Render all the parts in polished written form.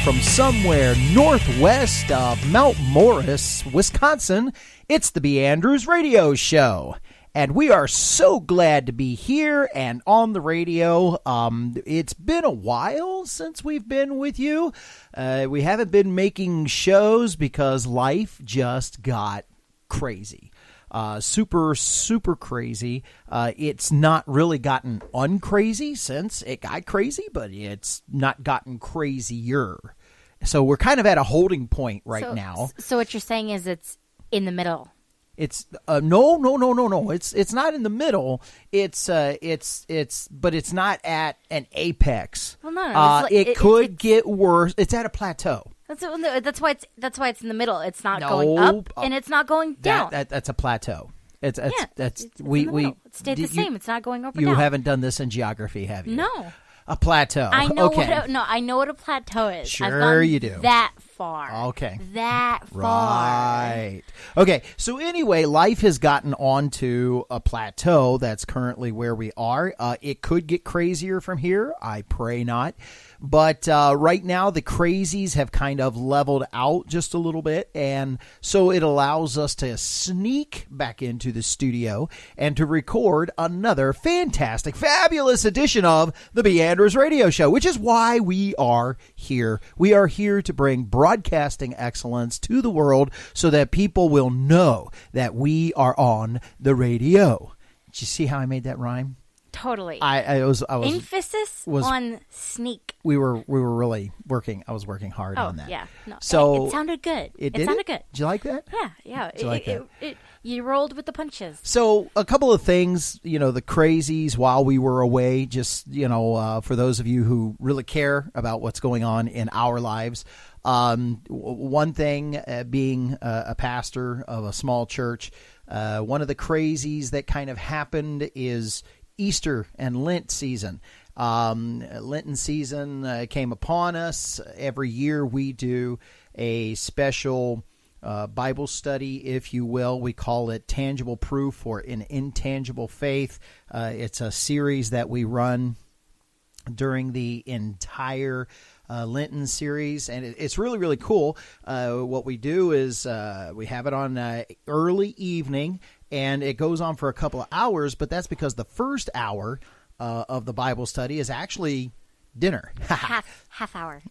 from somewhere northwest of Mount Morris, Wisconsin, it's the B.Andrews radio show. And we are so glad to be here and on the radio. It's been a while since we've been with you. We haven't been making shows because life just got crazy. Super crazy. It's not really gotten uncrazy since it got crazy, but it's not gotten crazier. So we're kind of at a holding point right now. So what you're saying is it's in the middle. It's no. It's not in the middle. But it's not at an apex. Well, no. It could get worse. It's at a plateau. That's why it's in the middle. It's not going up and it's not going down. That's a plateau. It's in the middle. It stayed the same. It's not going up or down. You haven't done this in geography, have you? No. A plateau. I know okay. I know what a plateau is. Sure you do. That far. Okay. That far. Right. Okay. So anyway, life has gotten onto a plateau. That's currently where we are. It could get crazier from here. I pray not. But right now, the crazies have kind of leveled out just a little bit. And so it allows us to sneak back into the studio and to record another fantastic, fabulous edition of the B.Andrews radio show, which is why we are here. We are here to bring broadcasting excellence to the world so that people will know that we are on the radio. Did you see how I made that rhyme? Totally. I was emphasis on sneak. We were really working. I was working hard on that. Yeah. No, so it sounded good. It sounded good. Did you like that? Yeah. Did you like that? You rolled with the punches. So a couple of things, the crazies while we were away, just, for those of you who really care about what's going on in our lives. One thing, being a pastor of a small church, one of the crazies that kind of happened is Easter and Lent season. Lenten season came upon us. Every year we do a special Bible study, if you will. We call it Tangible Proof or an Intangible Faith. It's a series that we run during the entire Lenten series, and it's really, really cool. What we do is we have it on early evening, and it goes on for a couple of hours, but that's because the first hour of the Bible study is actually dinner. half hour.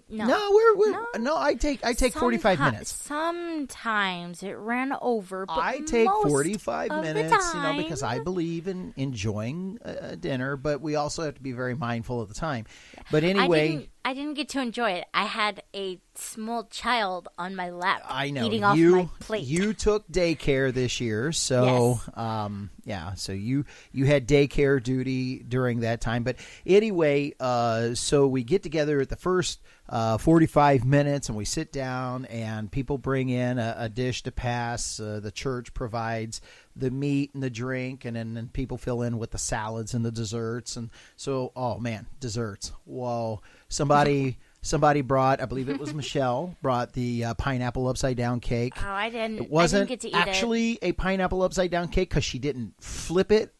No, I take 45 minutes. Sometimes it ran over, but I take 45 minutes, time, because I believe in enjoying dinner, but we also have to be very mindful of the time. But anyway, I didn't get to enjoy it. I had a small child on my lap. I know. Eating off my plate. You took daycare this year, so yes. So you had daycare duty during that time. But anyway, so we get together at the first 45 minutes, and we sit down, and people bring in a dish to pass. The church provides the meat and the drink, and then people fill in with the salads and the desserts. And so, oh man, desserts! Whoa, somebody brought, I believe it was Michelle, brought the pineapple upside down cake. Oh, I didn't. It wasn't I didn't get to eat actually a pineapple upside down cake because she didn't flip it.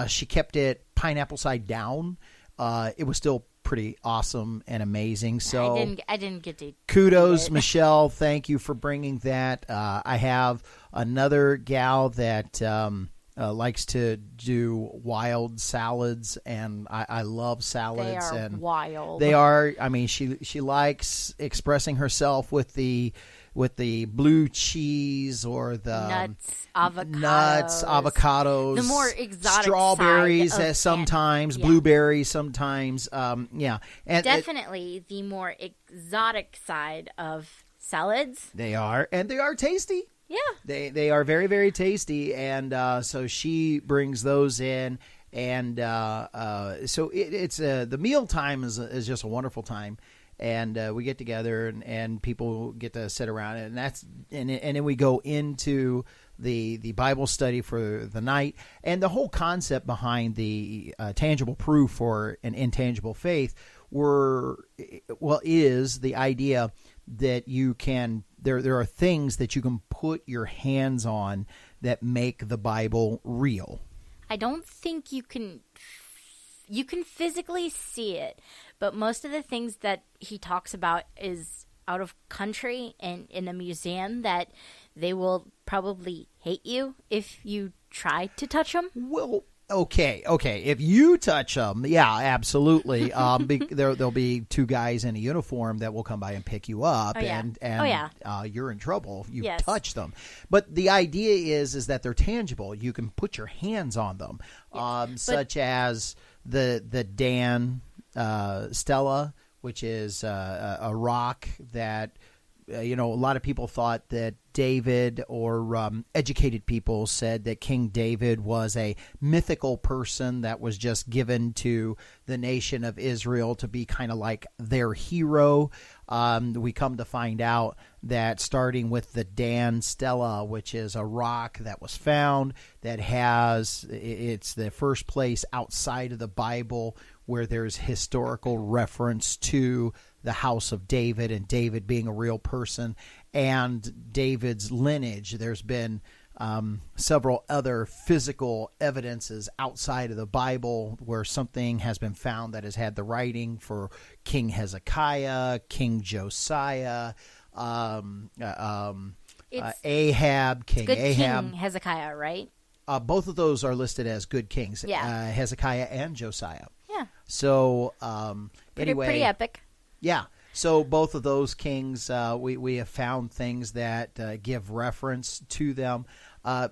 She kept it pineapple side down. It was still pretty awesome and amazing. So I didn't get to. Kudos, Michelle. Thank you for bringing that. I have another gal that likes to do wild salads, and I love salads. They are wild. They are. I mean, she likes expressing herself with the blue cheese or the nuts, avocados, the more exotic strawberries side of sometimes, blueberries sometimes. And definitely the more exotic side of salads. They are, and they are tasty. Yeah, they are very, very tasty, and so she brings those in, and so it's the meal time is just a wonderful time. And we get together, and people get to sit around, and then we go into the Bible study for the night. And the whole concept behind the tangible proof for an intangible faith is the idea that you can there are things that you can put your hands on that make the Bible real. I don't think you you can physically see it, but most of the things that he talks about is out of country and in a museum that they will probably hate you if you try to touch them. Well, okay. If you touch them, yeah, absolutely. There'll be two guys in a uniform that will come by and pick you up, and you're in trouble. You touch them. But the idea is that they're tangible. You can put your hands on them, such as the Dan Stela, which is a rock that, a lot of people thought that David, or educated people said that King David was a mythical person that was just given to the nation of Israel to be kind of like their hero. We come to find out that starting with the Dan Stela, which is a rock that was found that it's the first place outside of the Bible where there's historical reference to the house of David and David being a real person and David's lineage. There's been several other physical evidences outside of the Bible where something has been found that has had the writing for King Hezekiah, King Josiah, Ahab, King Ahab. King Hezekiah, right? Both of those are listed as good kings, Hezekiah and Josiah. Yeah. So pretty epic. Yeah. So both of those kings, we have found things that give reference to them.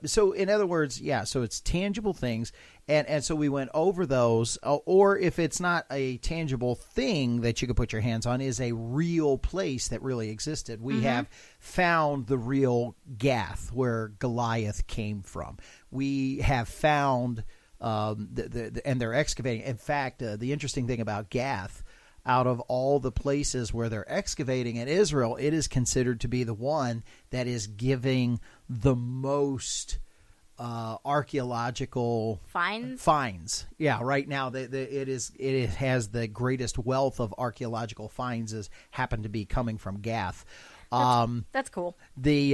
So in other words, so it's tangible things. And so we went over those. Or if it's not a tangible thing that you could put your hands on, is a real place that really existed. We have found the real Gath, where Goliath came from. We have found, and they're excavating. In fact, the interesting thing about Gath, out of all the places where they're excavating in Israel, it is considered to be the one that is giving the most archaeological finds. Yeah, right now it has the greatest wealth of archaeological finds happen to be coming from Gath. That's cool. We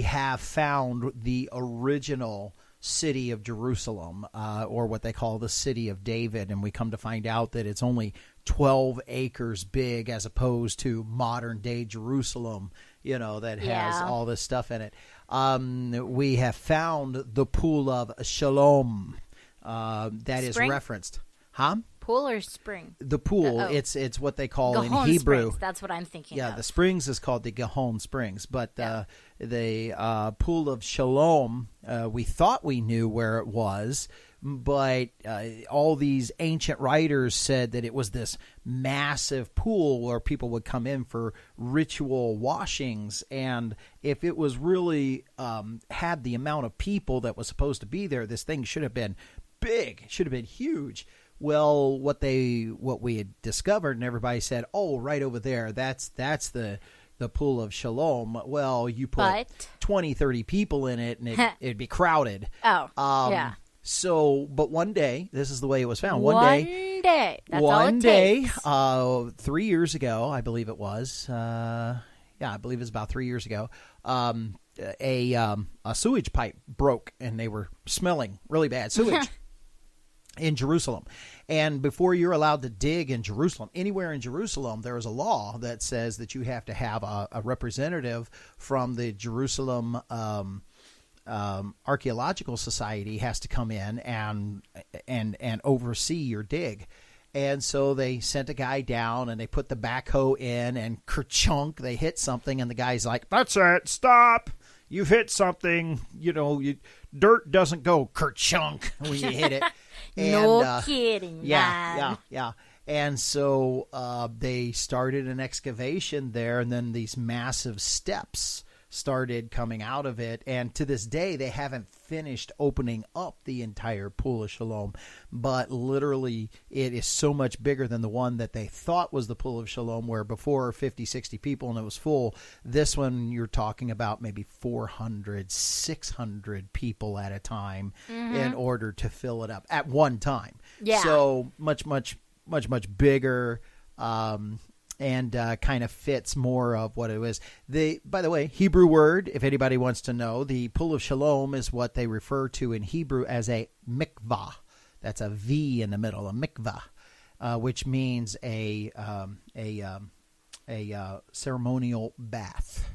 have found the original city of Jerusalem, or what they call the city of David, and we come to find out that it's only 12 acres big as opposed to modern day Jerusalem, that has all this stuff in it. We have found the pool of Shalom that is referenced. Huh? Pool or spring? The pool. It's what they call Gihon in Hebrew. Springs. That's what I'm thinking of. Yeah, the springs is called the Gihon Springs, but the pool of Shalom, we thought we knew where it was, but all these ancient writers said that it was this massive pool where people would come in for ritual washings, and if it was really had the amount of people that was supposed to be there, this thing should have been big, should have been huge. Well, what we had discovered, and everybody said, "Oh, right over there, that's the pool of Shalom." Well, you put 20, 30 people in it, and it'd be crowded. Yeah. So, but one day, this is the way it was found. One day. That's all it takes. 3 years ago, I believe it was. I believe it was about 3 years ago. A sewage pipe broke, and they were smelling really bad sewage. In Jerusalem. And before you're allowed to dig in Jerusalem, anywhere in Jerusalem, there is a law that says that you have to have a representative from the Jerusalem Archaeological Society has to come in and oversee your dig. And so they sent a guy down, and they put the backhoe in, and kerchunk, they hit something, and the guy's like, "That's it, stop. You've hit something. Dirt doesn't go kerchunk when you hit it." And, no kidding. Yeah. And so they started an excavation there, and then these massive steps started coming out of it. And to this day, they haven't finished opening up the entire pool of Shalom. But literally, it is so much bigger than the one that they thought was the pool of Shalom, where before 50, 60 people and it was full. This one, you're talking about maybe 400, 600 people at a time in order to fill it up at one time. Yeah. So much bigger. And kind of fits more of what it was. By the way, Hebrew word, if anybody wants to know, the pool of Shalom is what they refer to in Hebrew as a mikvah. That's a V in the middle, a mikvah, which means a ceremonial bath.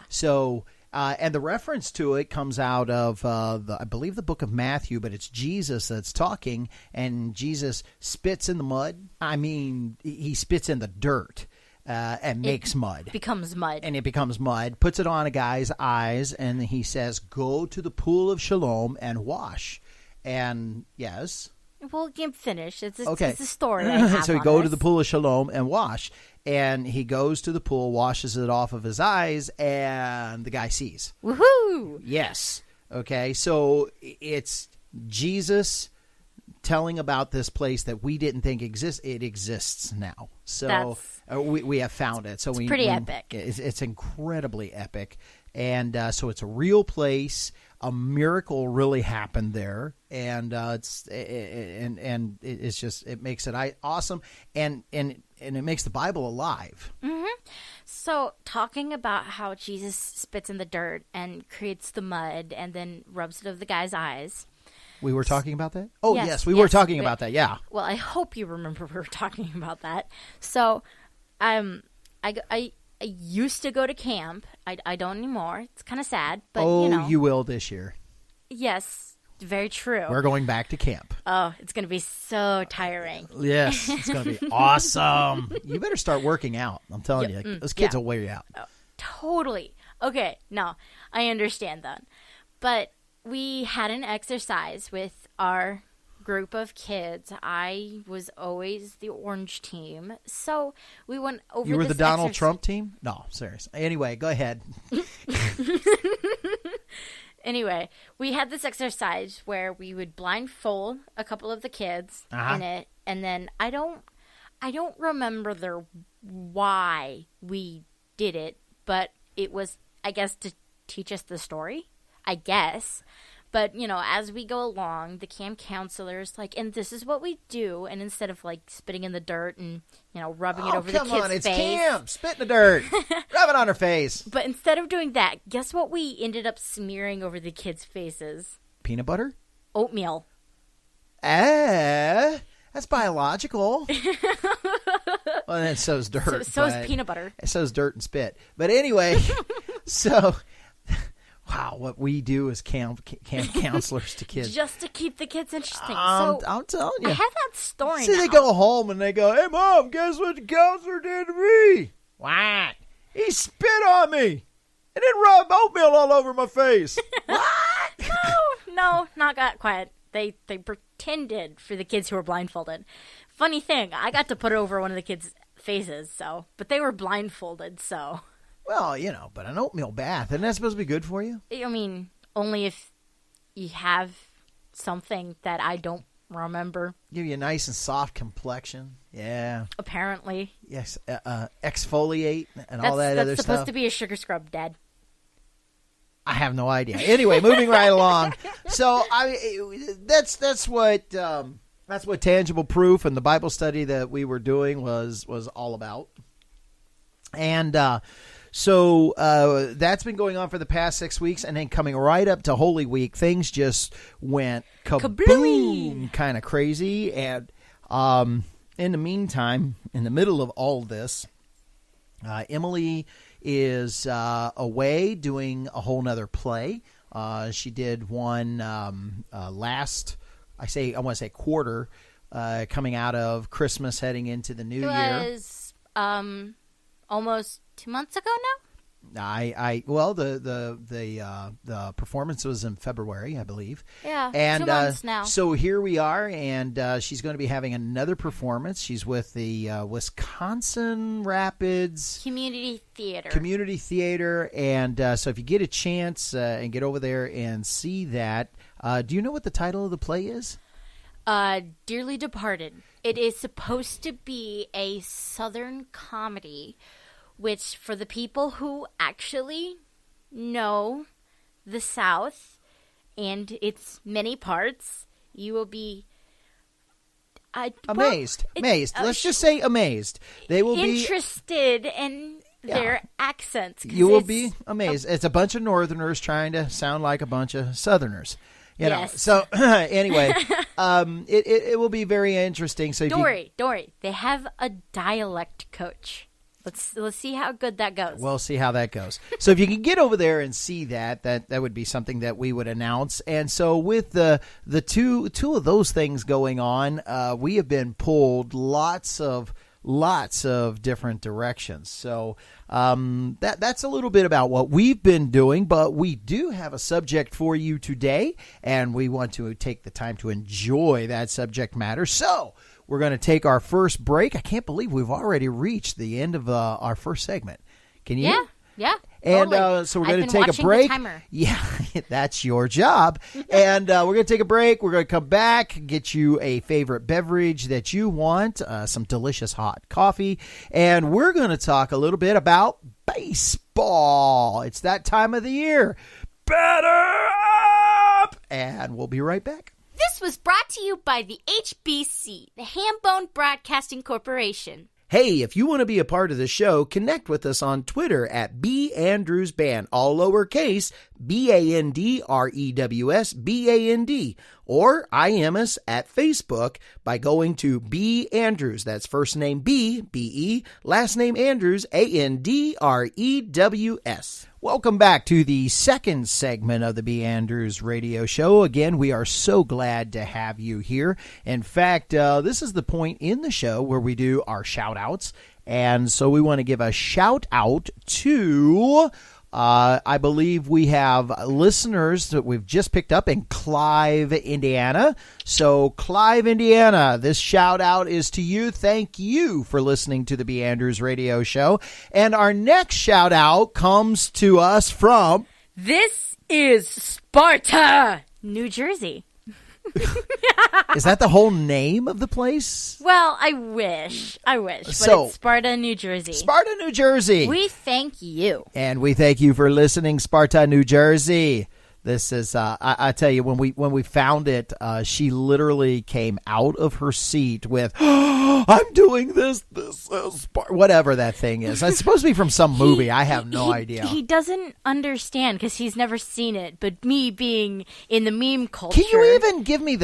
So, and the reference to it comes out of, I believe, the book of Matthew, but it's Jesus that's talking, and Jesus spits in the mud. I mean, he spits in the dirt and makes mud. Becomes mud. And it becomes mud, puts it on a guy's eyes, and he says, go to the pool of Siloam and wash. And, yes... Well, you can finish. It's okay. It's a story I have So he on go this. to the pool of Siloam and wash. And he goes to the pool, washes it off of his eyes, and the guy sees. Woohoo! Yes. Okay, so it's Jesus telling about this place that we didn't think exists. It exists now. So we have found it. So it's pretty epic. It's incredibly epic. And so it's a real place. A miracle really happened there, and it's just, it makes it awesome, and it makes the Bible alive. Mm-hmm. So talking about how Jesus spits in the dirt and creates the mud and then rubs it over the guy's eyes. We were talking about that? Oh, yes, we yes, were talking about that, yeah. Well, I hope you remember we were talking about that. So I used to go to camp. I don't anymore. It's kind of sad, but you will this year. Yes, very true. We're going back to camp. Oh, it's going to be so tiring. Yes, it's going to be awesome. You better start working out. I'm telling you, those kids will wear you out. Oh, totally. Okay, no, I understand that. But we had an exercise with our group of kids. I was always the orange team. So we went over You were the this Donald Trump team? No, serious. Anyway, go ahead. Anyway, we had this exercise where we would blindfold a couple of the kids in it, and then I don't remember why we did it, but it was, I guess, to teach us the story, I guess. But, as we go along, the camp counselor's like, and this is what we do. And instead of, spitting in the dirt and, rubbing it over the kid's face. Come on, it's camp. Spit in the dirt. Rub it on her face. But instead of doing that, guess what we ended up smearing over the kids' faces? Peanut butter? Oatmeal. That's biological. Well, then so's dirt. So is peanut butter. So's dirt and spit. But anyway, so... Wow, what we do as camp counselors to kids. Just to keep the kids interesting. I'm telling you. I have that story See, now. they go home and they go, hey, Mom, guess what the counselor did to me? What? He spit on me and then rubbed oatmeal all over my face. What? No, not got quiet. They pretended for the kids who were blindfolded. Funny thing, I got to put it over one of the kids' faces, but they were blindfolded, so... Well, but an oatmeal bath, isn't that supposed to be good for you? I mean, only if you have something that I don't remember. Give you a nice and soft complexion. Yeah. Apparently. Yes. Exfoliate and all that other stuff. That's supposed to be a sugar scrub, Dad. I have no idea. Anyway, moving right along. So that's what Tangible Proof and the Bible study that we were doing was all about. And so that's been going on for the past 6 weeks, and then coming right up to Holy Week, things just went kaboom, kind of crazy. And in the meantime, in the middle of all this, Emily is away doing a whole nother play. She did one I want to say quarter, coming out of Christmas, heading into the new year. It was almost 2 months ago now. The performance was in February, I believe. Yeah, and 2 months now. So here we are, and she's going to be having another performance. She's with the Wisconsin Rapids Community Theater, and so if you get a chance and get over there and see that, do you know what the title of the play is? Dearly Departed. It is supposed to be a Southern comedy, which for the people who actually know the South and its many parts, you will be amazed. Let's just say amazed. They will be interested in their accents. You will be amazed. It's a bunch of Northerners trying to sound like a bunch of Southerners. You know. Yes. So anyway, it will be very interesting. So Dory, they have a dialect coach. Let's see how good that goes. We'll see how that goes. So if you can get over there and see that would be something that we would announce. And so with the two of those things going on, we have been pulled lots of different directions. So that's a little bit about what we've been doing, but we do have a subject for you today, and we want to take the time to enjoy that subject matter. So we're going to take our first break. I can't believe we've already reached the end of our first segment. Can you? Yeah. And totally. so we're going to I've been take a watching break. the timer. Yeah, that's your job. And we're going to take a break. We're going to come back, get you a favorite beverage that you want, some delicious hot coffee, and we're going to talk a little bit about baseball. It's that time of the year. Better up! And we'll be right back. This was brought to you by the HBC, the Hambone Broadcasting Corporation. Hey, if you want to be a part of the show, connect with us on Twitter at B.Andrews Band, all lowercase, BANDREWS BAND, or IM us at Facebook by going to B.Andrews. That's first name B, B-E, last name Andrews, ANDREWS. Welcome back to the second segment of the B.Andrews radio show. Again, we are so glad to have you here. In fact, this is the point in the show where we do our shout-outs. And so we want to give a shout-out to... I believe we have listeners that we've just picked up in Clive, Indiana. So, Clive, Indiana, this shout out is to you. Thank you for listening to the B.Andrews radio show. And our next shout out comes to us from... This is Sparta, New Jersey. Is that the whole name of the place? Well, I wish. But So, it's Sparta, New Jersey. Sparta, New Jersey. We thank you. And we thank you for listening, Sparta, New Jersey. This is, I tell you, when we found it, she literally came out of her seat with, oh, I'm doing this whatever that thing is. It's supposed to be from some movie. I have no idea. He doesn't understand because he's never seen it. But me being in the meme culture. Can you even give me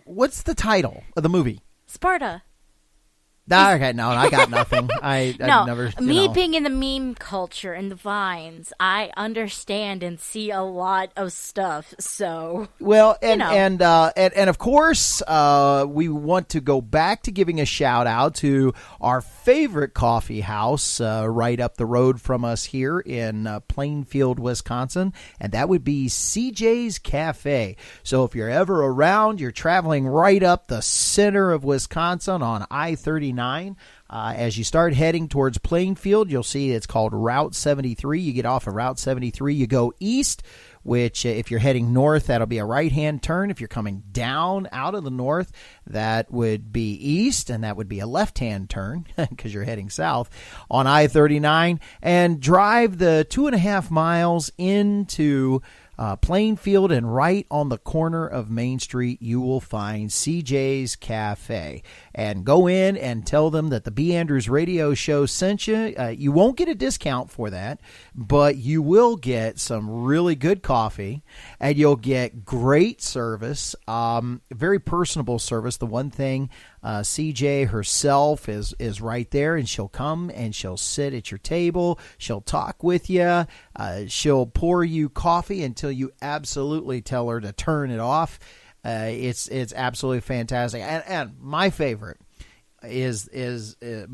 what's the title of the movie? Sparta. Okay, no, I got nothing. No, I've never. Being in the meme culture and the vines, I understand and see a lot of stuff. So well, and of course, we want to go back to giving a shout out to our favorite coffee house right up the road from us here in Plainfield, Wisconsin, and that would be CJ's Cafe. So if you're ever around, you're traveling right up the center of Wisconsin on I-39. As you start heading towards Plainfield, you'll see it's called Route 73. You get off of Route 73, you go east, which if you're heading north, that'll be a right-hand turn. If you're coming down out of the north, that would be east, and that would be a left-hand turn because you're heading south on I-39. And drive the 2.5 miles into Plainfield, and right on the corner of Main Street, you will find CJ's Cafe. And go in and tell them that the B.Andrews radio show sent you. You won't get a discount for that, but you will get some really good coffee, and you'll get great service, very personable service. The one thing, CJ herself is right there, and she'll come and she'll sit at your table. She'll talk with you. She'll pour you coffee until you absolutely tell her to turn it off. It's absolutely fantastic. And my favorite is the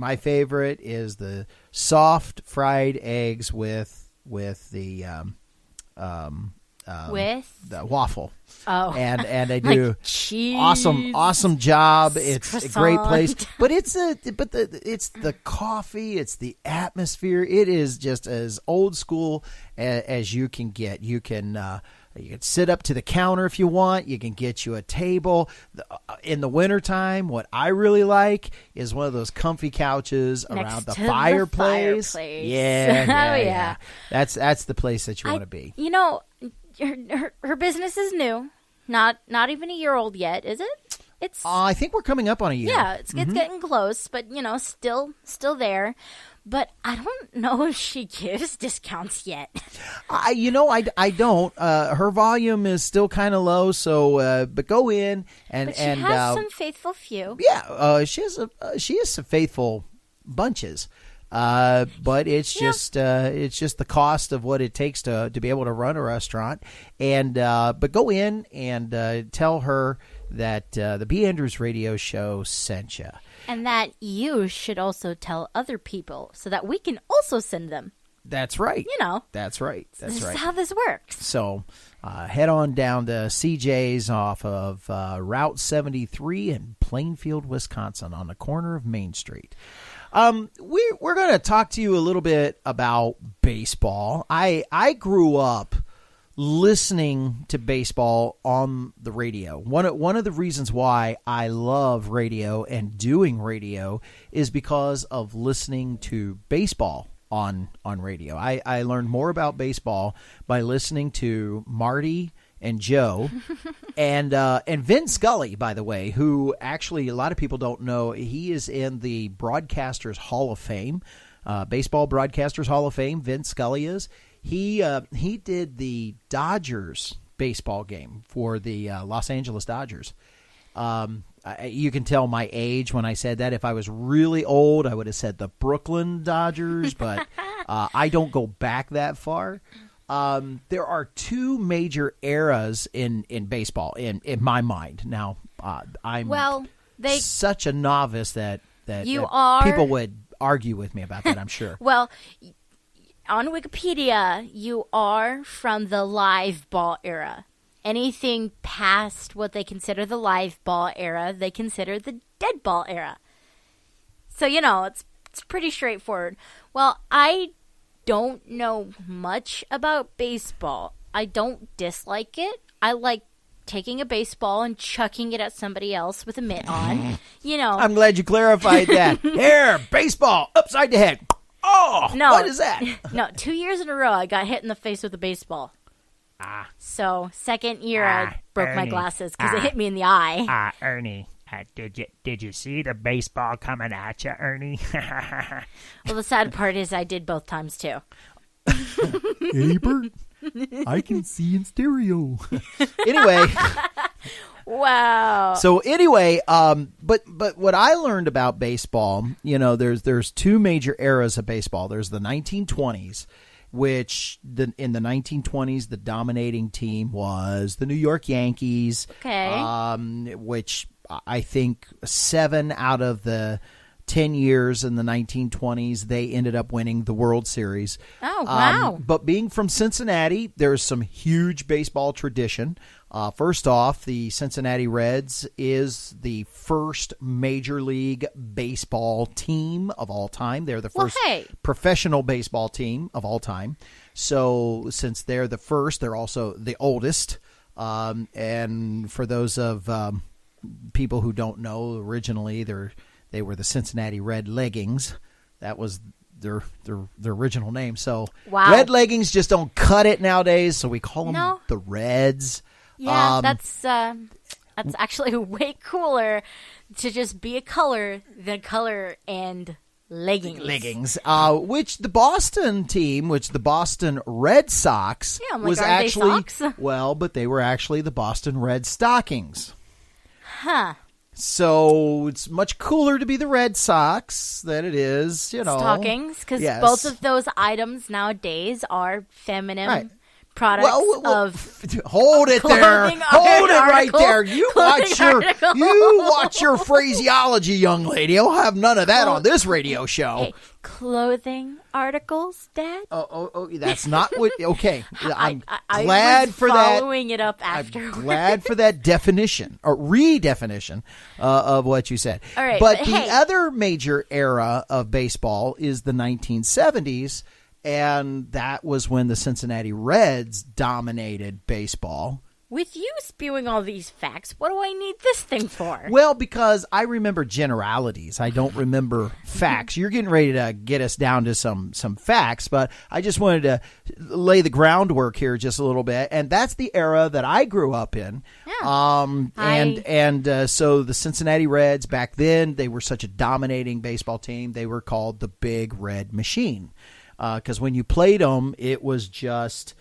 soft fried eggs with the the waffle. Oh, and they do like cheese, awesome job. It's croissant. a great place, but it's the coffee, it's the atmosphere. It is just as old school as you can get. You can sit up to the counter if you want. You can get you a table. In the wintertime, what I really like is one of those comfy couches around the fireplace. Yeah. That's the place that you want to be. You know, her business is new. Not even a year old yet, is it? It's I think we're coming up on a year. Yeah, it's getting close, but still there. but I don't know if she gives discounts yet. I don't. Her volume is still kind of low, so but go in and But she has some faithful few. Yeah, she has some faithful bunches. But it's just the cost of what it takes to be able to run a restaurant. And but go in and tell her that the B.Andrews radio show sent you. And that you should also tell other people so that we can also send them. That's right. That's right. This is how this works. So head on down to CJ's off of Route 73 in Plainfield, Wisconsin, on the corner of Main Street. We're going to talk to you a little bit about baseball. I grew up listening to baseball on the radio. One of the reasons why I love radio and doing radio is because of listening to baseball on radio. I learned more about baseball by listening to Marty and Joe and Vince Scully, by the way, who actually a lot of people don't know. He is in the Broadcasters Hall of Fame, Baseball Broadcasters Hall of Fame. Vince Scully is. He did the Dodgers baseball game for the Los Angeles Dodgers. You can tell my age when I said that. If I was really old, I would have said the Brooklyn Dodgers, but I don't go back that far. There are two major eras in baseball in my mind. Now, I'm such a novice that people would argue with me about that, I'm sure. Well, on Wikipedia, you are from the live ball era. Anything past what they consider the live ball era, they consider the dead ball era. So, it's pretty straightforward. Well, I don't know much about baseball. I don't dislike it. I like taking a baseball and chucking it at somebody else with a mitt on. I'm glad you clarified that. Here, baseball, upside the head. Oh, no, what is that? No, 2 years in a row I got hit in the face with a baseball. So, second year I broke my glasses because it hit me in the eye. Ernie, did you see the baseball coming at you, Ernie? Well, the sad part is I did both times too. Hey, Bert, I can see in stereo. Anyway. Wow. So anyway, but what I learned about baseball, there's two major eras of baseball. There's the 1920s, which in the 1920s, the dominating team was the New York Yankees. Okay. Which I think 7 out of the 10 years in the 1920s, they ended up winning the World Series. Oh, wow. But being from Cincinnati, there's some huge baseball tradition. First off, the Cincinnati Reds is the first Major League Baseball team of all time. They're the first professional baseball team of all time. So since they're the first, they're also the oldest. And for those of people who don't know, originally they were the Cincinnati Red Leggings. That was their original name. So Red Leggings just don't cut it nowadays, so we call them the Reds. Yeah, that's actually way cooler to just be a color than color and leggings. Which the Boston team, the Boston Red Sox, was actually but they were actually the Boston Red Stockings. Huh. So it's much cooler to be the Red Sox than it is, stockings, because both of those items nowadays are feminine products of hold it there. Hold it right there. You watch your phraseology, young lady. I'll have none of that on this radio show. Hey, clothing articles, Dad? Oh, that's not what. Okay, I'm I glad was for that. Following it up afterwards. I'm glad for that definition or redefinition of what you said. All right, but the other major era of baseball is the 1970s. And that was when the Cincinnati Reds dominated baseball. with you spewing all these facts, what do I need this thing for? Well, because I remember generalities. I don't remember facts. You're getting ready to get us down to some facts, but I just wanted to lay the groundwork here just a little bit. And that's the era that I grew up in. Yeah. So the Cincinnati Reds back then, they were such a dominating baseball team. They were called the Big Red Machine. Because when you played them, it was just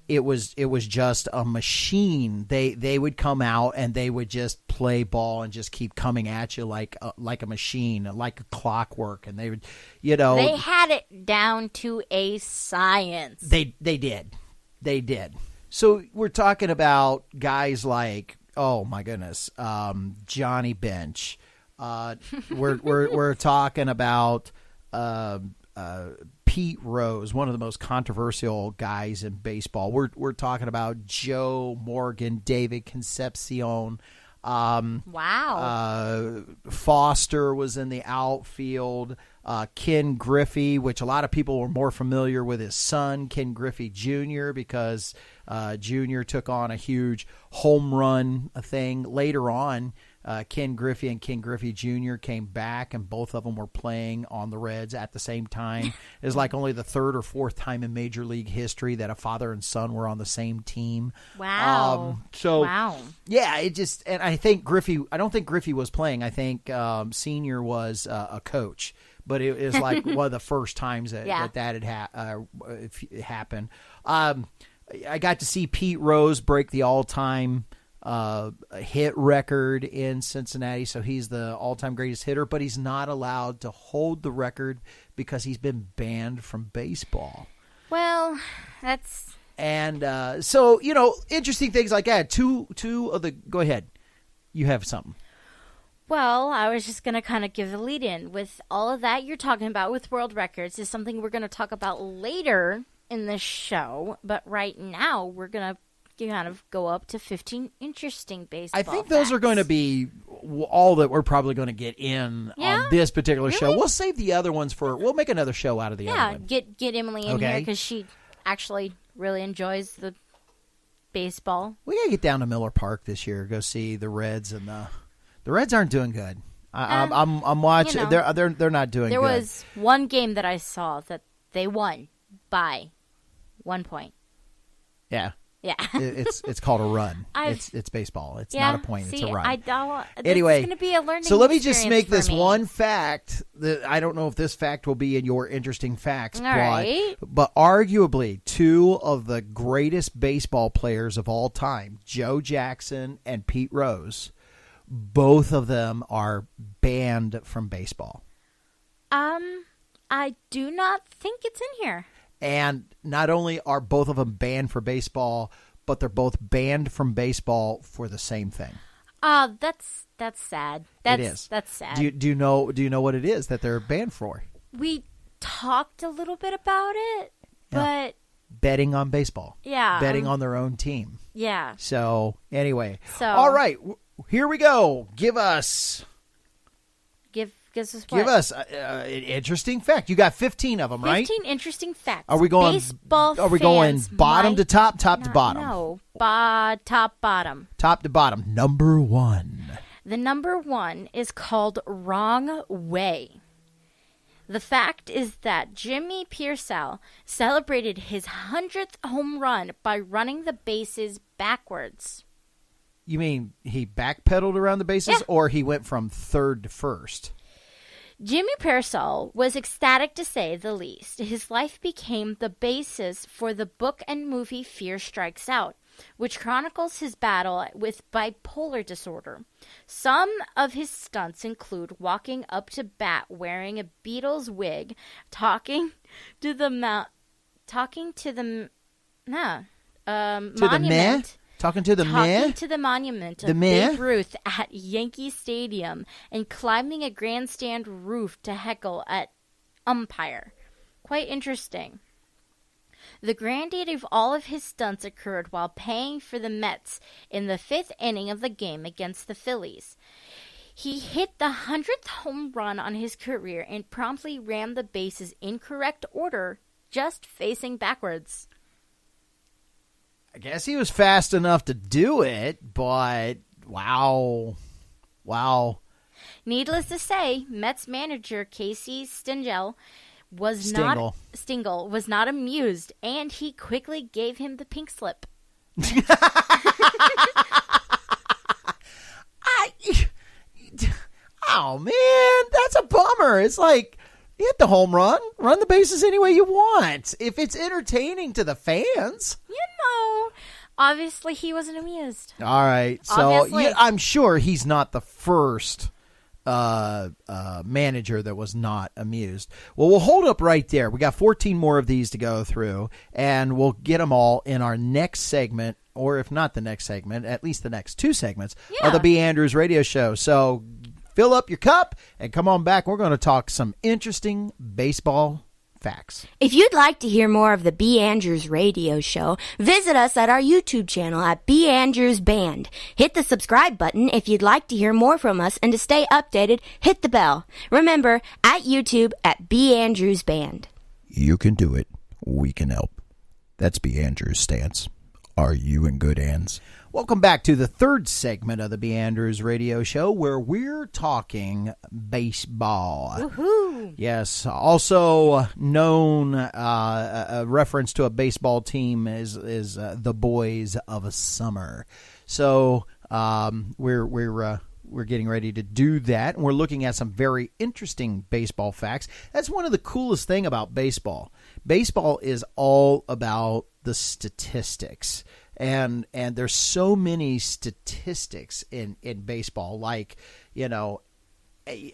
a machine. They would come out and they would just play ball and just keep coming at you like a machine, like a clockwork. And they would, they had it down to a science. They did. So we're talking about guys like, oh my goodness, Johnny Bench. We're talking about Pete Rose, one of the most controversial guys in baseball. We're talking about Joe Morgan, David Concepcion. Wow. Foster was in the outfield. Ken Griffey, which a lot of people were more familiar with his son, Ken Griffey Jr., because Jr. took on a huge home run thing. Later on, Ken Griffey and Ken Griffey Jr. came back, and both of them were playing on the Reds at the same time. It was like only the third or fourth time in Major League history that a father and son were on the same team. Wow. Wow. Yeah, and I think I don't think Griffey was playing. I think Senior was a coach. But it was like one of the first times that had happened. I got to see Pete Rose break the all-time hit record in Cincinnati, so he's the all-time greatest hitter, but he's not allowed to hold the record because he's been banned from baseball. Well, that's... And so, interesting things like that. Two of the... Go ahead. You have something. Well, I was just going to kind of give a lead in. With all of that you're talking about with world records is something we're going to talk about later in the show. But right now, we're going to kind of go up to 15 interesting baseball I think those facts. are going to be all that we're probably going to get in on this particular show. We'll save the other ones we'll make another show out of the other one. Get Emily in here because she actually really enjoys the baseball. We got to get down to Miller Park this year, go see the Reds, and the Reds aren't doing good. I'm watching. They're not doing good. There was one game that I saw that they won by 1 point. Yeah. Yeah. it's called a run. It's baseball. It's not a point. See, it's a run. Anyway, it's going to be a learning so let me just make this me. one fact. That I don't know if this fact will be in your interesting facts. All right. But arguably, two of the greatest baseball players of all time, Joe Jackson and Pete Rose, both of them are banned from baseball. I do not think it's in here. And not only are both of them banned for baseball, but they're both banned from baseball for the same thing. That's sad. It is. That's sad. Do you know what it is that they're banned for? We talked a little bit about it, but betting on baseball. Yeah. Betting on their own team. Yeah. So, anyway. All right. Here we go. Give us an interesting fact. You got 15 of them, right? 15 interesting facts. Are we going baseball Are we going bottom to top, top to bottom? No, top bottom. Top to bottom. Number 1. The number 1 is called Wrong Way. The fact is that Jimmy Piersall celebrated his 100th home run by running the bases backwards. You mean he backpedaled around the bases, or he went from third to first? Jimmy Piersall was ecstatic to say the least. His life became the basis for the book and movie Fear Strikes Out, which chronicles his battle with bipolar disorder. Some of his stunts include walking up to bat wearing a Beatles wig, talking to the monument. Talking to the monument of Babe Ruth at Yankee Stadium and climbing a grandstand roof to heckle at umpire. Quite interesting. The granddaddy of all of his stunts occurred while paying for the Mets in the 5th inning of the game against the Phillies. He hit the 100th home run on his career and promptly ran the bases in correct order, just facing backwards. I guess he was fast enough to do it, but wow. Needless to say, Mets manager Casey Stengel was not amused, and he quickly gave him the pink slip. Oh man, that's a bummer. It's like, hit the home run, run the bases any way you want. If it's entertaining to the fans. Obviously he wasn't amused. All right. So I'm sure he's not the first manager that was not amused. Well, we'll hold up right there. We got 14 more of these to go through, and we'll get them all in our next segment, or if not the next segment, at least the next two segments of the B.Andrews radio show. So fill up your cup and come on back. We're going to talk some interesting baseball facts. If you'd like to hear more of the B.Andrews radio show, visit us at our YouTube channel at B.Andrews Band. Hit the subscribe button if you'd like to hear more from us, and to stay updated, hit the bell. Remember, at YouTube at B.Andrews Band. You can do it. We can help. That's B.Andrews' stance. Are you in good hands? Welcome back to the third segment of the B.Andrews radio show, where we're talking baseball. Woohoo! Yes, also known, a reference to a baseball team is the Boys of Summer. So we're getting ready to do that, and we're looking at some very interesting baseball facts. That's one of the coolest thing about baseball. Baseball is all about the statistics. And there's so many statistics in baseball, like,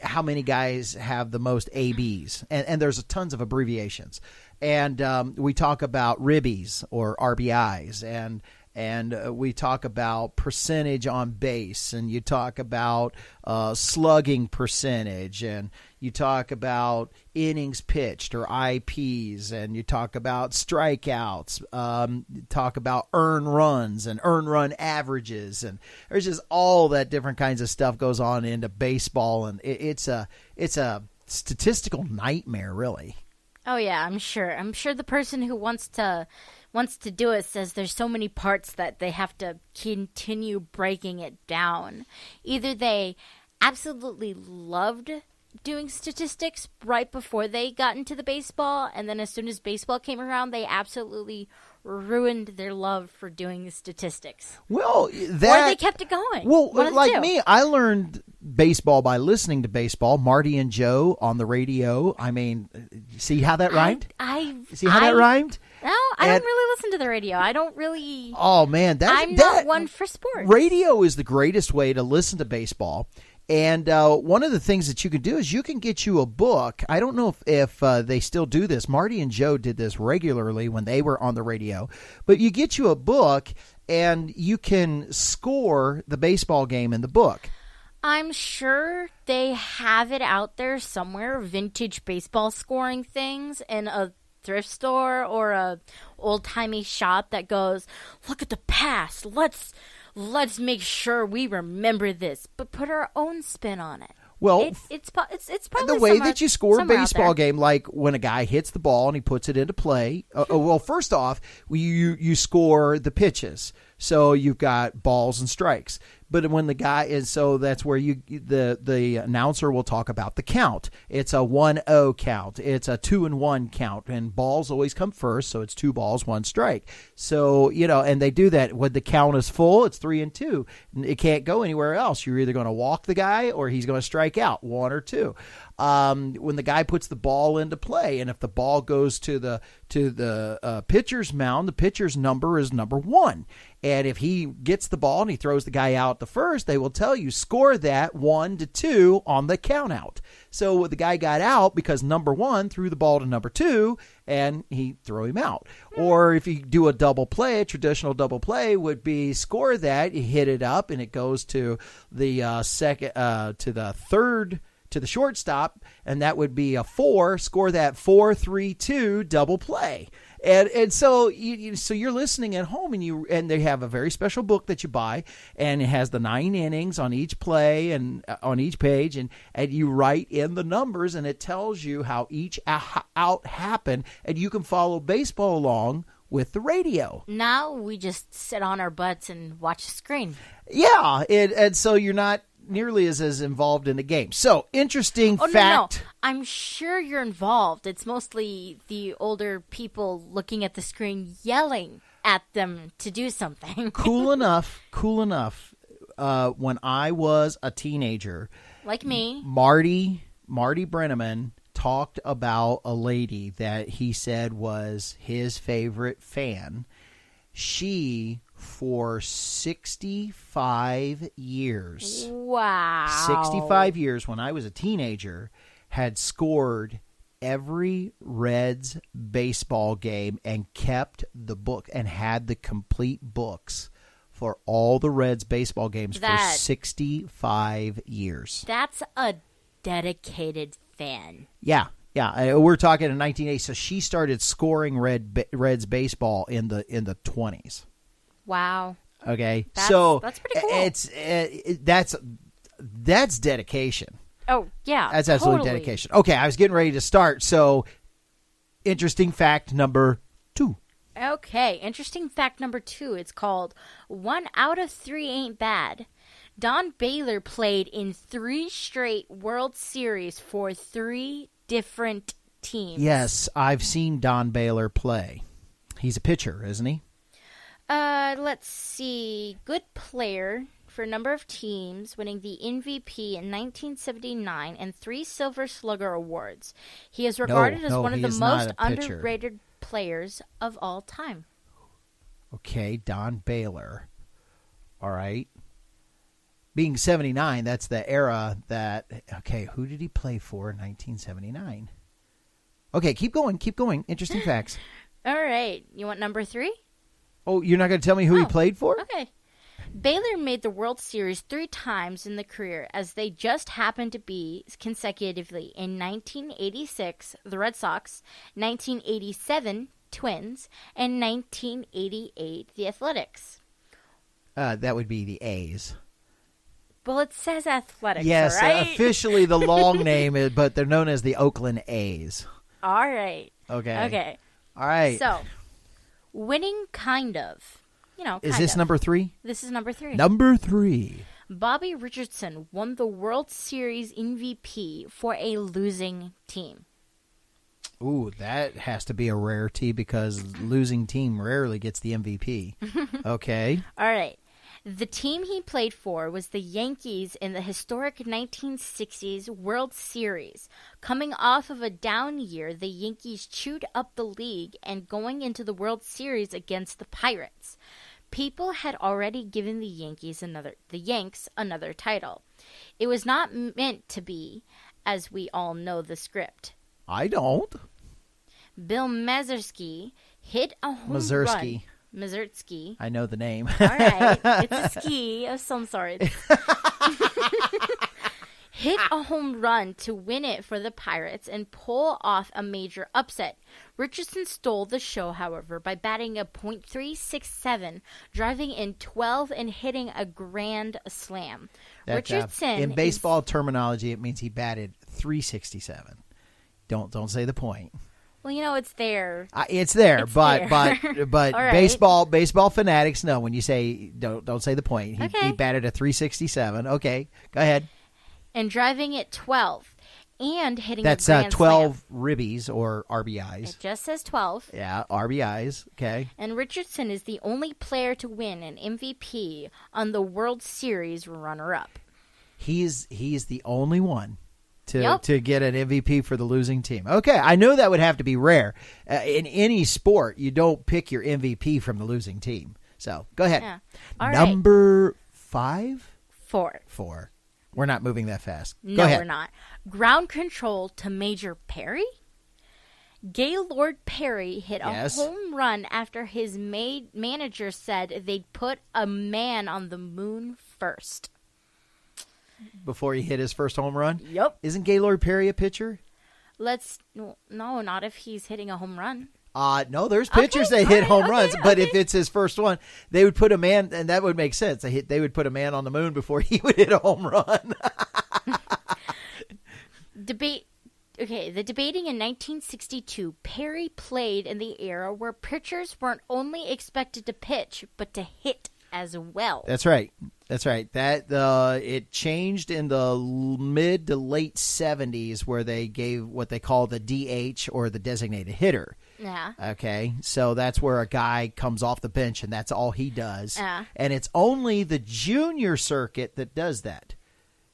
how many guys have the most ABs, and there's tons of abbreviations. And we talk about ribbies or RBIs, and we talk about percentage on base, and you talk about slugging percentage, and you talk about innings pitched or IPs, and you talk about strikeouts, talk about earned runs and earned run averages, and there's just all that different kinds of stuff goes on into baseball, and it's a statistical nightmare, really. Oh yeah, I'm sure the person who wants to do it says there's so many parts that they have to continue breaking it down. Either they absolutely loved doing statistics right before they got into the baseball, and then as soon as baseball came around, they absolutely ruined their love for doing statistics. Well, or they kept it going. Well, like me, I learned baseball by listening to baseball. Marty and Joe on the radio. I mean, see how that rhymed? See how that rhymed? No, I don't really listen to the radio. I don't really. Oh man, I'm not one for sports. Radio is the greatest way to listen to baseball. And one of the things that you can do is you can get you a book. I don't know if they still do this. Marty and Joe did this regularly when they were on the radio. But you get you a book, and you can score the baseball game in the book. I'm sure they have it out there somewhere, vintage baseball scoring things in a thrift store or a old-timey shop that goes, look at the past, let's make sure we remember this, but put our own spin on it. Well, it's probably the way that you score a baseball game, like when a guy hits the ball and he puts it into play. Well, first off, you score the pitches, so you've got balls and strikes. But when the guy is, so that's where the announcer will talk about the count. It's a 1-0 count. It's a 2-1 count, and balls always come first. So it's 2 balls, 1 strike. So, and they do that when the count is full, it's 3-2. It can't go anywhere else. You're either going to walk the guy or he's going to strike out, 1 or 2. When the guy puts the ball into play, and if the ball goes to the pitcher's mound, the pitcher's number is number 1. And if he gets the ball and he throws the guy out the first, they will tell you, score that 1-2 on the count out. So the guy got out because number 1 threw the ball to number 2 and he threw him out. Or if you do a double play, a traditional double play would be score that, you hit it up and it goes to the second, to the third, to the shortstop, and that would be a 4, score that 4-3-2 double play. And so you're listening at home, and they have a very special book that you buy, and it has the 9 innings on each play and on each page, and you write in the numbers, and it tells you how each out happened, and you can follow baseball along with the radio. Now we just sit on our butts and watch the screen. Yeah, and so you're not nearly as involved in the game. So, interesting fact. No. I'm sure you're involved. It's mostly the older people looking at the screen yelling at them to do something. Cool enough. When I was a teenager, like me, Marty Brenneman talked about a lady that he said was his favorite fan. She, for 65 years, wow, 65 years, when I was a teenager, had scored every Reds baseball game and kept the book and had the complete books for all the Reds baseball games for 65 years. That's a dedicated fan. Yeah. We're talking in 1980. So she started scoring Reds baseball in the 20s. Wow. Okay. That's pretty cool. That's dedication. Oh, yeah. That's absolutely totally. dedication. Okay, I was getting ready to start. So, interesting fact number 2. Okay, interesting fact number 2. It's called 1 out of 3 Ain't Bad. Don Baylor played in 3 straight World Series for 3 different teams. Yes, I've seen Don Baylor play. He's a pitcher, isn't he? Let's see. Good player for a number of teams, winning the MVP in 1979 and 3 Silver Slugger awards. He is regarded as one of the most underrated players of all time. Okay, Don Baylor. All right. Being 79, that's the era that... Okay, who did he play for in 1979? Okay, keep going. Interesting facts. All right. You want number 3? Oh, you're not going to tell me who he played for? Okay. Baylor made the World Series 3 times in the career, as they just happened to be consecutively in 1986, the Red Sox, 1987, Twins, and 1988, the Athletics. That would be the A's. Well, it says Athletics, yes, all right? Officially the long name is, but they're known as the Oakland A's. All right. Okay. All right. So, winning kind of. Is this number 3? This is number 3. Number 3. Bobby Richardson won the World Series MVP for a losing team. Ooh, that has to be a rarity because losing team rarely gets the MVP. Okay. All right. The team he played for was the Yankees in the historic 1960s World Series. Coming off of a down year, the Yankees chewed up the league and going into the World Series against the Pirates. People had already given the Yanks another title. It was not meant to be, as we all know the script. I don't. Bill Mazersky hit a home run. Mazersky. I know the name. All right. It's a ski of some sort. Hit a home run to win it for the Pirates and pull off a major upset. Richardson stole the show, however, by batting a .367, driving in 12, and hitting a grand slam. Richardson, in baseball terminology, it means he batted .367. Don't say the point. Well, it's there. It's there, but right. baseball fanatics know when you say don't say the point. He batted a .367. Okay, go ahead. And driving it 12 and hitting that's a grand 12 slam. ribbies or RBIs. It just says 12. Yeah, RBIs. Okay. And Richardson is the only player to win an MVP on the World Series runner-up. He's the only one to get an MVP for the losing team. Okay, I know that would have to be rare. In any sport, you don't pick your MVP from the losing team. So, go ahead. Yeah. All Number 5? 4. We're not moving that fast. No, go ahead. We're not. Ground control to Major Perry? Gaylord Perry hit a home run after his manager said they'd put a man on the moon first. Before he hit his first home run? Yep. Isn't Gaylord Perry a pitcher? No, not if he's hitting a home run. No, there's pitchers that hit home runs, but if it's his first one, they would put a man, and that would make sense. They would put a man on the moon before he would hit a home run. Okay, the debating in 1962, Perry played in the era where pitchers weren't only expected to pitch, but to hit as well. That's right. That it changed in the mid to late 70s where they gave what they call the DH or the designated hitter. Yeah. Okay, so that's where a guy comes off the bench and that's all he does. Yeah. And it's only the junior circuit that does that.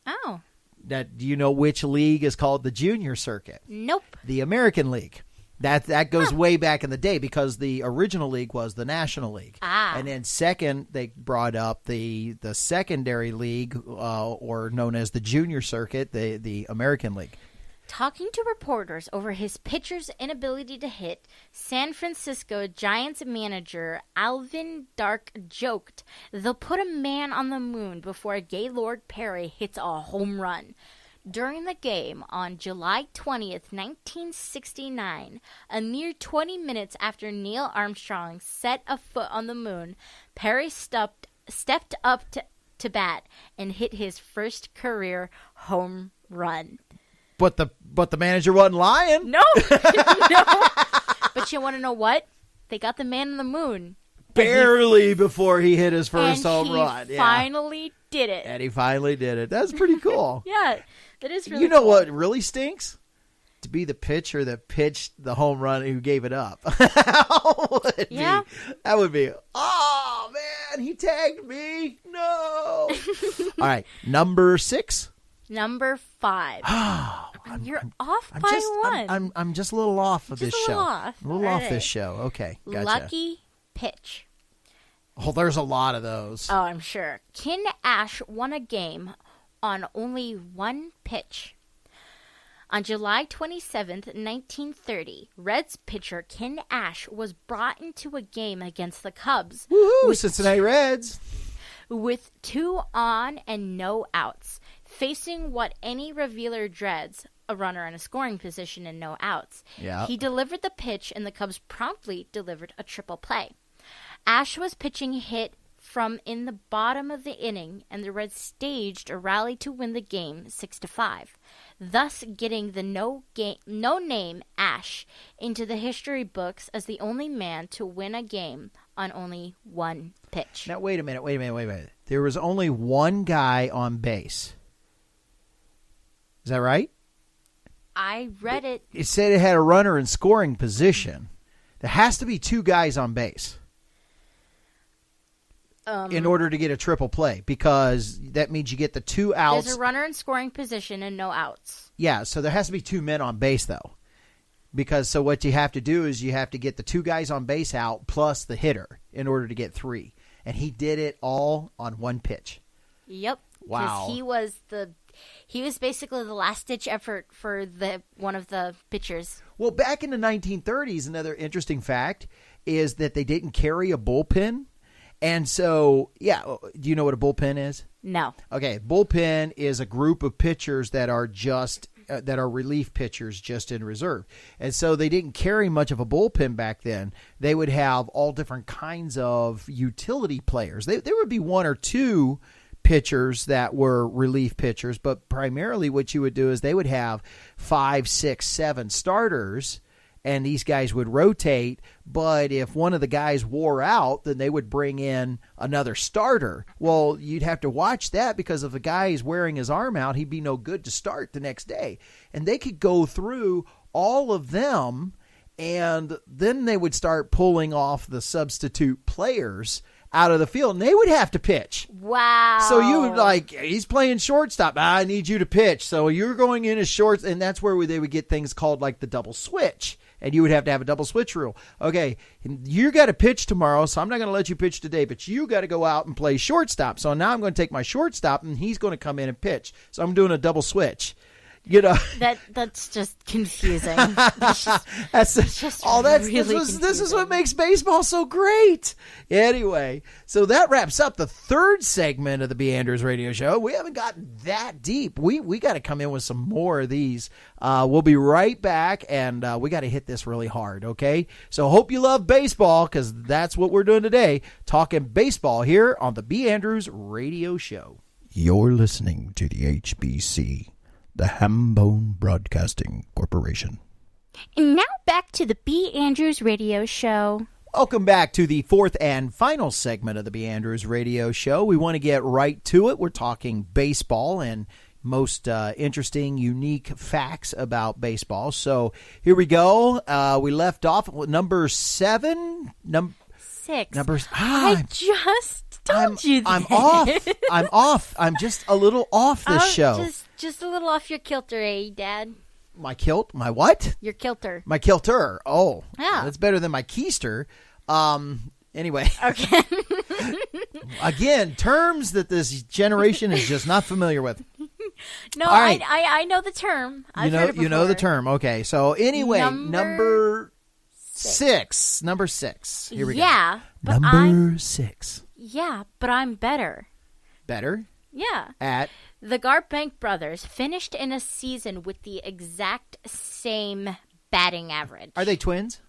Oh. Do you know which league is called the junior circuit? Nope. The American League. That goes way back in the day because the original league was the National League. Ah. And then second, they brought up the secondary league, or known as the junior circuit, the American League. Talking to reporters over his pitcher's inability to hit, San Francisco Giants manager Alvin Dark joked, "They'll put a man on the moon before Gaylord Perry hits a home run." During the game on July 20th, 1969, a mere 20 minutes after Neil Armstrong set a foot on the moon, Perry stepped up to bat and hit his first career home run. But the manager wasn't lying. No, no. But you want to know what? They got the man on the moon. Barely before he hit his first and home he run. Yeah. finally did it. And he finally did it. That's pretty cool. Yeah, that is really You know cool. what really stinks? To be the pitcher that pitched the home run who gave it up. That would be, oh, man, he tagged me. No. All right, number 6. Number 5. You're off by just, one. I'm just a little off of Just this a show. little off. A little All off right. this show. Okay, gotcha. Lucky pitch. Oh, there's a lot of those. Oh, I'm sure. Ken Ash won a game on only one pitch. On July 27th, 1930, Reds pitcher Ken Ash was brought into a game against the Cubs Woohoo, Cincinnati Reds. with 2 on and no outs, facing what any revealer dreads, a runner in a scoring position and no outs. Yeah. He delivered the pitch, and the Cubs promptly delivered a triple play. Ash was pitching hit from in the bottom of the inning, and the Reds staged a rally to win the game 6-5, thus getting the no-name Ash into the history books as the only man to win a game on only one pitch. Now, wait a minute. There was only one guy on base. Is that right? I read it. It said it had a runner in scoring position. There has to be 2 guys on base in order to get a triple play, because that means you get the 2 outs. There's a runner in scoring position and no outs. Yeah, so there has to be 2 men on base, though. Because so what you have to do is you have to get the 2 guys on base out plus the hitter in order to get 3. And he did it all on one pitch. Yep. Wow. Because he was basically the last-ditch effort for one of the pitchers. Well, back in the 1930s, another interesting fact is that they didn't carry a bullpen. And so, yeah, do you know what a bullpen is? No. Okay, bullpen is a group of pitchers that are just that are relief pitchers just in reserve. And so they didn't carry much of a bullpen back then. They would have all different kinds of utility players. There would be 1 or 2 pitchers that were relief pitchers, but primarily what you would do is they would have 5, 6, 7 starters, and these guys would rotate. But if one of the guys wore out, then they would bring in another starter. Well, you'd have to watch that, because if a guy is wearing his arm out, he'd be no good to start the next day. And they could go through all of them, and then they would start pulling off the substitute players out of the field, and they would have to pitch. Wow. So you would he's playing shortstop. I need you to pitch. So you're going in as shorts, and that's where they would get things called like the double switch. And you would have to have a double switch rule. Okay, you got to pitch tomorrow, so I'm not going to let you pitch today, but you got to go out and play shortstop. So now I'm going to take my shortstop, and he's going to come in and pitch. So I'm doing a double switch. You know, that's just confusing. this is what makes baseball so great. Anyway, so that wraps up the 3rd segment of the B.Andrews radio show. We haven't gotten that deep. We got to come in with some more of these. We'll be right back, and we got to hit this really hard, okay? So hope you love baseball, because that's what we're doing today, talking baseball here on the B.Andrews radio show. You're listening to the HBC, the Hambone Broadcasting Corporation. And now back to the B.Andrews radio show. Welcome back to the fourth and final segment of the B.Andrews radio show. We want to get right to it. We're talking baseball and most interesting, unique facts about baseball. So here we go. We left off with number 7. 6. I just told you that. I'm off. I'm just a little off this show. Just a little off your kilter, eh, Dad? My kilt? My what? Your kilter. My kilter. Oh, yeah. That's better than my keister. Anyway. Okay. Again, terms that this generation is just not familiar with. No, right. I know the term. I've heard it You know the before. term. Okay. So anyway, number 6. Number 6. Here we go. Yeah, but Number 6. Yeah, but I'm better. Better? Yeah. At? The Garbank brothers finished in a season with the exact same batting average. Are they twins?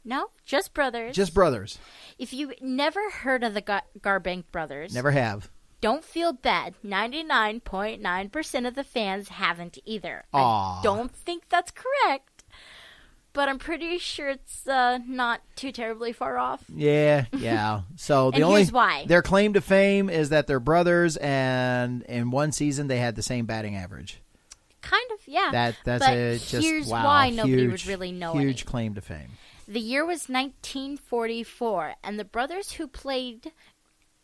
No, just brothers. Just brothers. If you've never heard of the Garbank brothers, Never have. don't feel bad. 99.9% of the fans haven't either. Aw. I don't think that's correct, but I'm pretty sure it's not too terribly far off. Yeah. So And here's why. their claim to fame is that they're brothers, and in one season they had the same batting average. Kind of, yeah. That's but just here's wow, why nobody huge, would really know huge any. claim to fame. The year was 1944, and the brothers who played...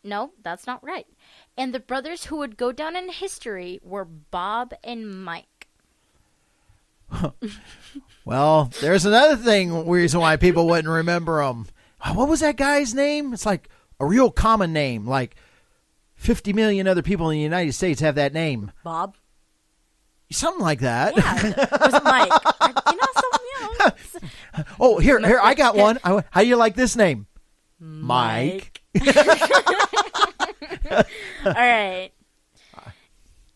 No, that's not right. And the brothers who would go down in history were Bob and Mike. Well, there's another reason why people wouldn't remember them. What was that guy's name? It's like a real common name. Like 50 million other people in the United States have that name. Bob? Something like that. Yeah, was it Mike? Something else. Oh, here, I got one. How do you like this name? Mike. All right.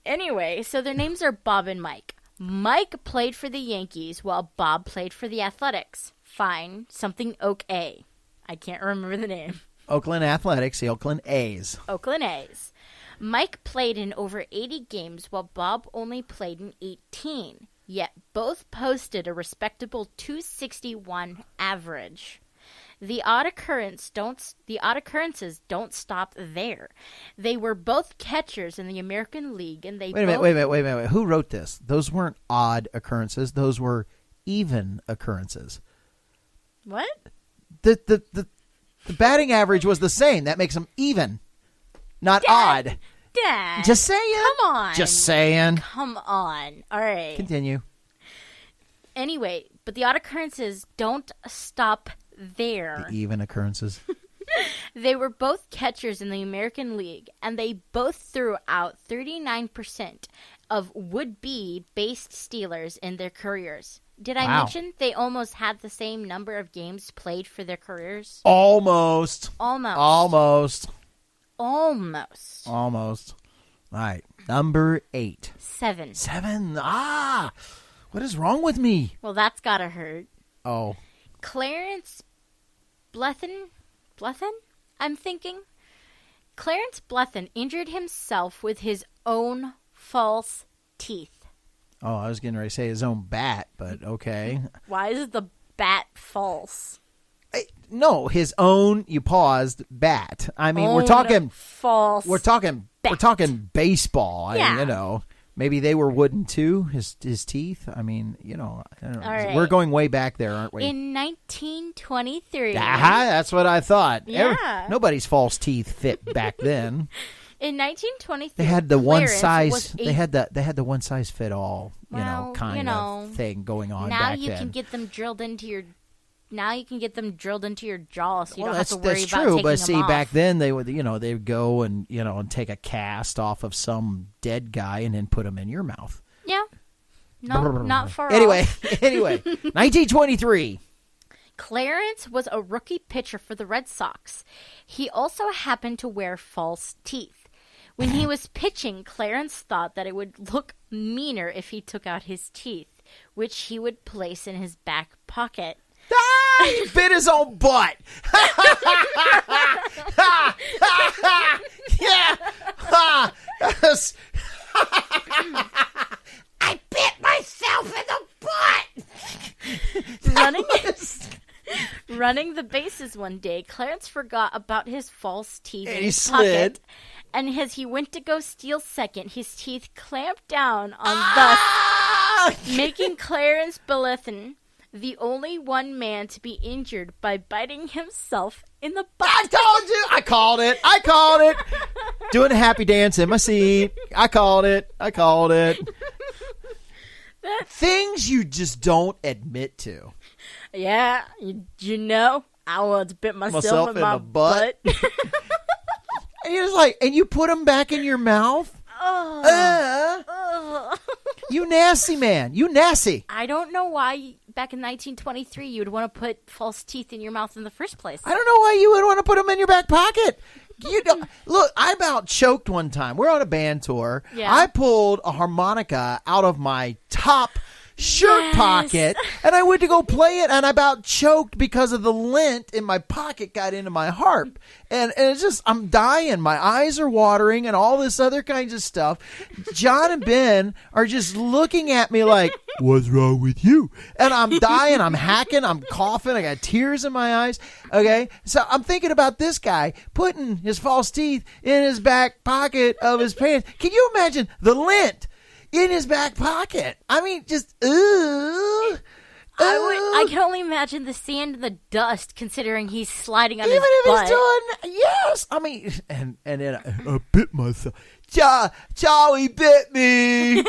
Anyway, so their names are Bob and Mike. Mike played for the Yankees while Bob played for the Athletics. Fine. Something Oak A. I can't remember the name. Oakland Athletics, the Oakland A's. Oakland A's. Mike played in over 80 games while Bob only played in 18. Yet both posted a respectable .261 average. The odd occurrences don't stop there. They were both catchers in the American League, and they Wait a minute. Who wrote this? Those weren't odd occurrences. Those were even occurrences. What? The batting average was the same. That makes them even, not odd. Dad. Just saying. Come on. Just saying. Come on. All right. Continue. Anyway, but the odd occurrences don't stop there. The even occurrences. They were both catchers in the American League, and they both threw out 39% of would-be based stealers in their careers. Did I mention they almost had the same number of games played for their careers? Almost. Almost. All right. Number 8. 7. 7. What is wrong with me? Well, that's gotta hurt. Oh. Clarence Blethen? I'm thinking. Clarence Blethen injured himself with his own false teeth. Oh, I was getting ready to say his own bat, but okay. Why is the bat false? No, his own. You paused bat. I mean, we're Own talking false. We're talking baseball. Yeah. Maybe they were wooden too. His teeth. I mean, I don't know. All right. We're going way back there, aren't we? In 1923. That's what I thought. Yeah. Nobody's false teeth fit back then. In 1923, They had the one Clarence size. was They had the one size fit all. Kind of thing going on now back you then. can get them drilled into your. Now you can get them drilled into your jaw, so you don't that's have to worry that's about true. taking But them see, off. back then they would they would go and and take a cast off of some dead guy and then put them in your mouth. Yeah. No, not far Anyway, off. 1923. Clarence was a rookie pitcher for the Red Sox. He also happened to wear false teeth. When he was pitching, Clarence thought that it would look meaner if he took out his teeth, which he would place in his back pocket. He bit his own butt. Yeah. I bit running the bases one day, Clarence forgot about his false teeth And in he his slid. pocket. And as he went to go steal second, his teeth clamped down on thus making Clarence Bellethon the only one man to be injured by biting himself in the butt. I told you. I called it. Doing a happy dance in my seat. I called it. Things you just don't admit to. Yeah, you know, I once bit myself in my butt. And you're just like, and you put them back in your mouth? You nasty man. You nasty. I don't know why back in 1923 you would want to put false teeth in your mouth in the first place. I don't know why you would want to put them in your back pocket. You don't, look, I about choked one time. We're on a band tour. Yeah. I pulled a harmonica out of my top shirt pocket, and I went to go play it, and I about choked because of the lint in my pocket got into my harp. And it's just, I'm dying. My eyes are watering and all this other kinds of stuff. John and Ben are just looking at me like, what's wrong with you? And I'm dying. I'm hacking. I'm coughing. I got tears in my eyes. Okay. So I'm thinking about this guy putting his false teeth in his back pocket of his pants. Can you imagine the lint in his back pocket? I mean, just, I can only imagine the sand and the dust, considering he's sliding on even his if butt. he's doing, yes. I mean, and then I bit myself. Charlie bit me.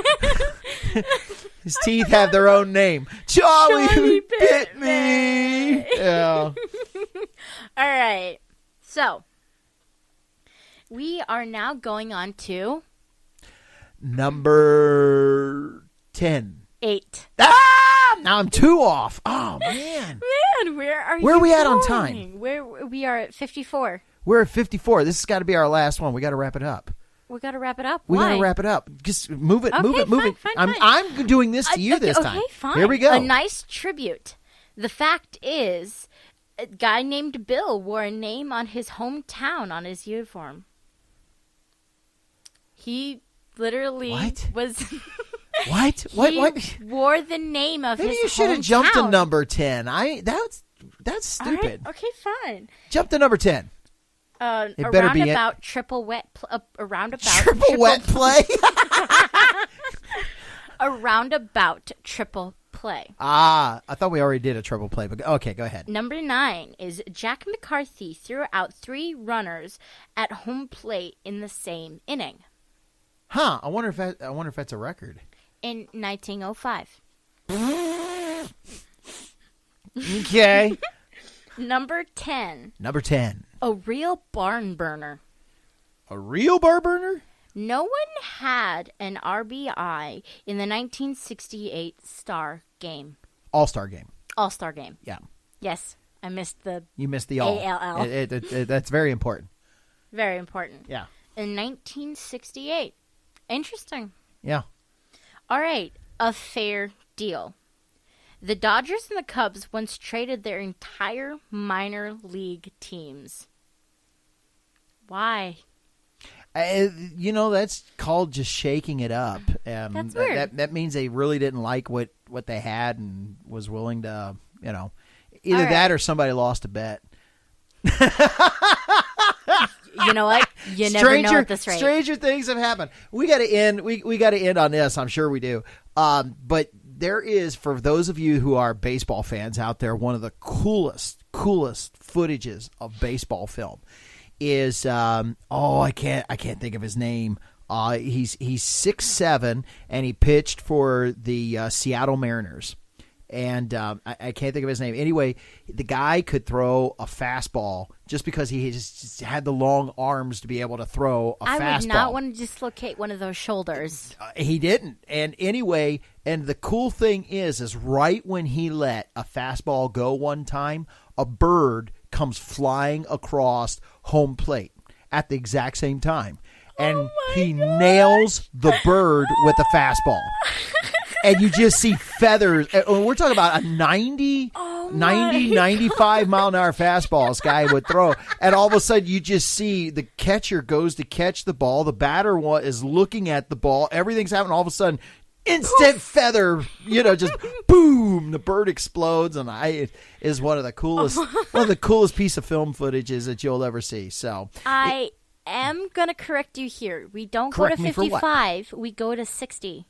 His teeth have their own name. Charlie bit me. Yeah. All right. So, we are now going on to number 10. 8. Now I'm 2 off. Oh, man. Man, where are Where you are we at on going? time? Where we are at 54. We're at 54. This has got to be our last one. We got to wrap it up. We got to wrap it up. We Why? got to wrap it up. Just move it, Okay, move it. fine, I'm doing this to you this time. Okay, fine. Here we go. A nice tribute. The fact is, a guy named Bill wore a name on his hometown on his uniform. He literally was... What? He wore the name of Maybe his you should have hometown. jumped to number 10. That's All stupid. right, okay, fine. Jump to number 10. A better be roundabout triple wet a roundabout Triple wet play. a roundabout triple play. I thought we already did a triple play, but okay, go ahead. Number 9 is Jack McCarthy threw out 3 runners at home plate in the same inning. Huh? I wonder if that's a record. In 1905. Okay. Number 10. Number 10. A real barn burner. A real bar burner? No one had an RBI in the 1968 All-Star game. All-Star game. Yeah. Yes, I missed the You missed the all. ALL. That's very important. Very important. Yeah. In 1968. Interesting. Yeah. All right, a fair deal. The Dodgers and the Cubs once traded their entire minor league teams. Why? That's called just shaking it up. That's weird. That means they really didn't like what they had and was willing to, either that or somebody lost a bet. You know what? You never know at this rate. Stranger things have happened. We got to end. We got to end on this. I'm sure we do. But there is, for those of you who are baseball fans out there, one of the coolest footages of baseball film is I can't think of his name. He's 6'7" and he pitched for the Seattle Mariners. And I can't think of his name. Anyway, the guy could throw a fastball just because he just had the long arms to be able to throw a fastball. I would not want to dislocate one of those shoulders. He didn't. And anyway, and the cool thing is right when he let a fastball go one time, a bird comes flying across home plate at the exact same time. And he nails the bird with a fastball. And you just see feathers. We're talking about a 95 mile an hour fastball this guy would throw. And all of a sudden you just see the catcher goes to catch the ball. The batter is looking at the ball. Everything's happening. All of a sudden, instant feather, just boom, the bird explodes, and it is one of the coolest piece of film footages that you'll ever see. So I am gonna correct you here. We don't go to 55. We go to 60.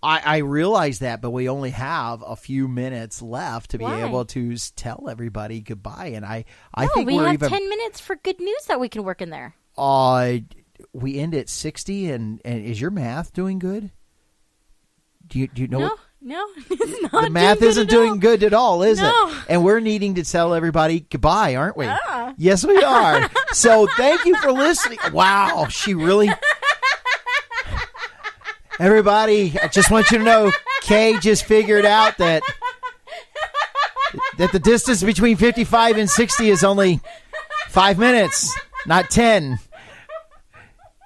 I realize that, but we only have a few minutes left to be able to tell everybody goodbye, and I think we we're have even 10 minutes for good news that we can work in there. We end at 60, and is your math doing good? Do you know? No, it's not. The math isn't doing good at all, is No. it? And we're needing to tell everybody goodbye, aren't we? Yes, we are. So thank you for listening. Wow, she really... Everybody, I just want you to know, Kay just figured out that the distance between 55 and 60 is only 5 minutes, not 10.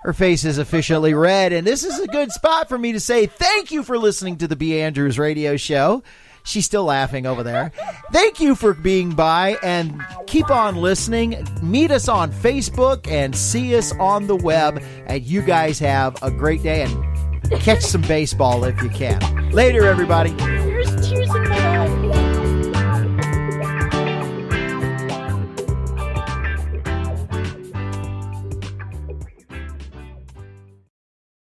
Her face is officially red, and this is a good spot for me to say thank you for listening to the B.Andrews radio show. She's still laughing over there. Thank you for being by, and keep on listening. Meet us on Facebook and see us on the web. And you guys have a great day, and catch some baseball if you can. Later, everybody.